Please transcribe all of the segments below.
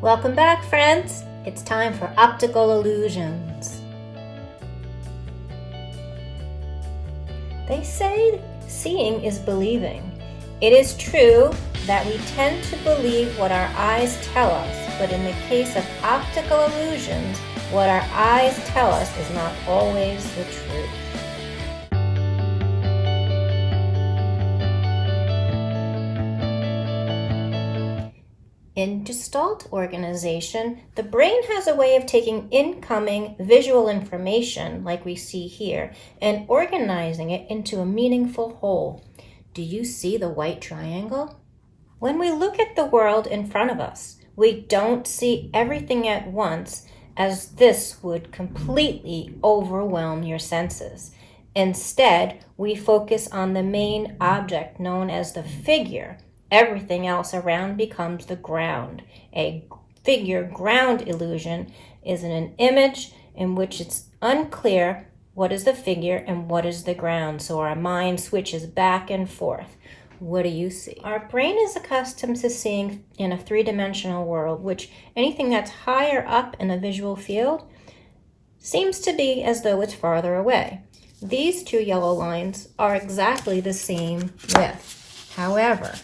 Welcome back, friends. It's time for Optical Illusions. They say seeing is believing. It is true that we tend to believe what our eyes tell us, but in the case of optical illusions, what our eyes tell us is not always the truth. In Gestalt organization, the brain has a way of taking incoming visual information, like we see here, and organizing it into a meaningful whole. Do you see the white triangle? When we look at the world in front of us, we don't see everything at once, as this would completely overwhelm your senses. Instead, we focus on the main object known as the figure. Everything else around becomes the ground. A figure ground illusion is an image in which it's unclear what is the figure and what is the ground, so our mind switches back and forth. What do you see? Our brain is accustomed to seeing in a three-dimensional world, which anything that's higher up in a visual field seems to be as though it's farther away. These two yellow lines are exactly the same width. However,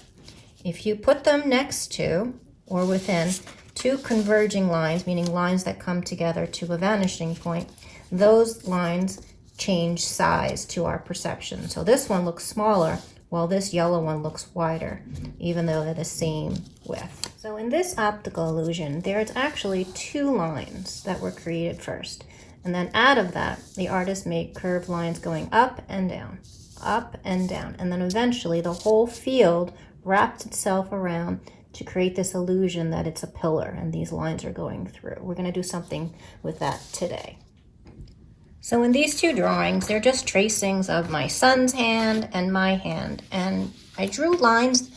if you put them next to or within two converging lines, meaning lines that come together to a vanishing point, those lines change size to our perception. So this one looks smaller while this yellow one looks wider, even though they're the same width. So in this optical illusion, there's actually two lines that were created first. And then out of that, the artist made curved lines going up and down, and then eventually the whole field wrapped itself around to create this illusion that it's a pillar and these lines are going through. We're going to do something with that today. So in these two drawings, they're just tracings of my son's hand and my hand. And I drew lines.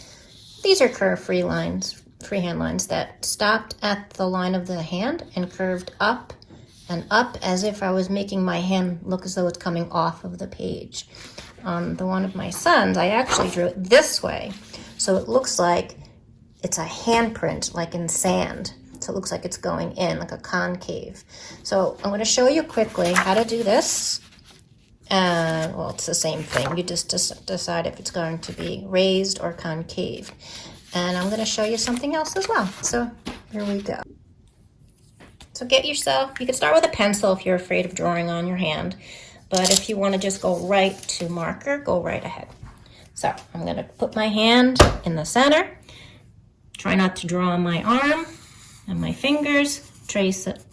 These are curve-free lines, freehand lines that stopped at the line of the hand and curved up and up as if I was making my hand look as though it's coming off of the page. On the one of my sons, I actually drew it this way. So it looks like it's a handprint, like in sand. So it looks like it's going in, like a concave. So I'm going to show you quickly how to do this. Well, it's the same thing. You just decide if it's going to be raised or concave. And I'm going to show you something else as well. So here we go. So get yourself, you can start with a pencil if you're afraid of drawing on your hand. But if you want to just go right to marker, go right ahead. So I'm going to put my hand in the center. Try not to draw on my arm and my fingers. Trace it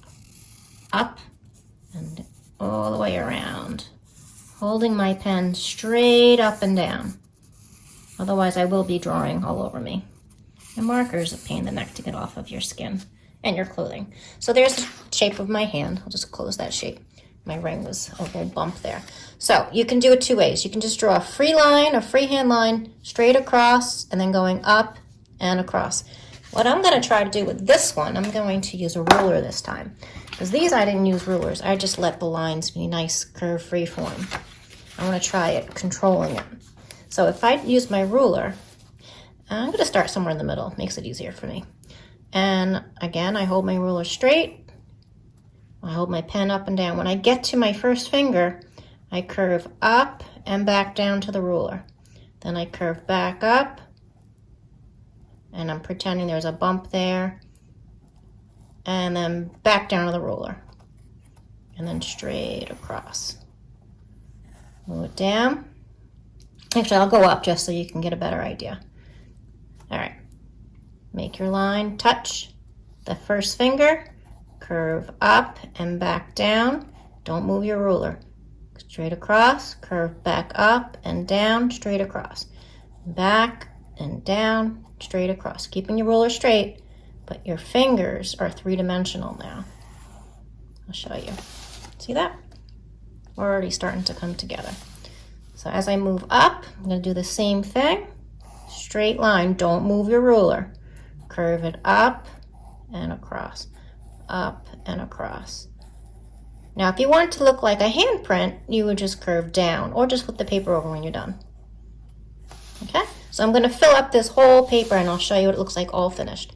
up and all the way around. Holding my pen straight up and down. Otherwise I will be drawing all over me. And marker is a pain in the neck to get off of your skin and your clothing. So there's the shape of my hand. I'll just close that shape. My ring was a little bump there. So you can do it two ways. You can just draw a free line, a freehand line, straight across, and then going up and across. What I'm going to try to do with this one, I'm going to use a ruler this time. Because these I didn't use rulers. I just let the lines be nice, curve, free form. I want to try it, controlling it. So if I use my ruler, I'm going to start somewhere in the middle. Makes it easier for me. And again, I hold my ruler straight. I hold my pen up and down. When I get to my first finger, I curve up and back down to the ruler. Then I curve back up, and I'm pretending there's a bump there, and then back down to the ruler, and then straight across. Move it down. Actually, I'll go up just so you can get a better idea. All right. Make your line touch the first finger. Curve up and back down. Don't move your ruler. Straight across, curve back up and down, straight across. Back and down, straight across. Keeping your ruler straight, but your fingers are three-dimensional now. I'll show you. See that? We're already starting to come together. So as I move up, I'm going to do the same thing. Straight line, don't move your ruler. Curve it up and across. Up and across. Now, if you want it to look like a handprint, you would just curve down or just flip the paper over when you're done. Okay? So I'm going to fill up this whole paper and I'll show you what it looks like all finished.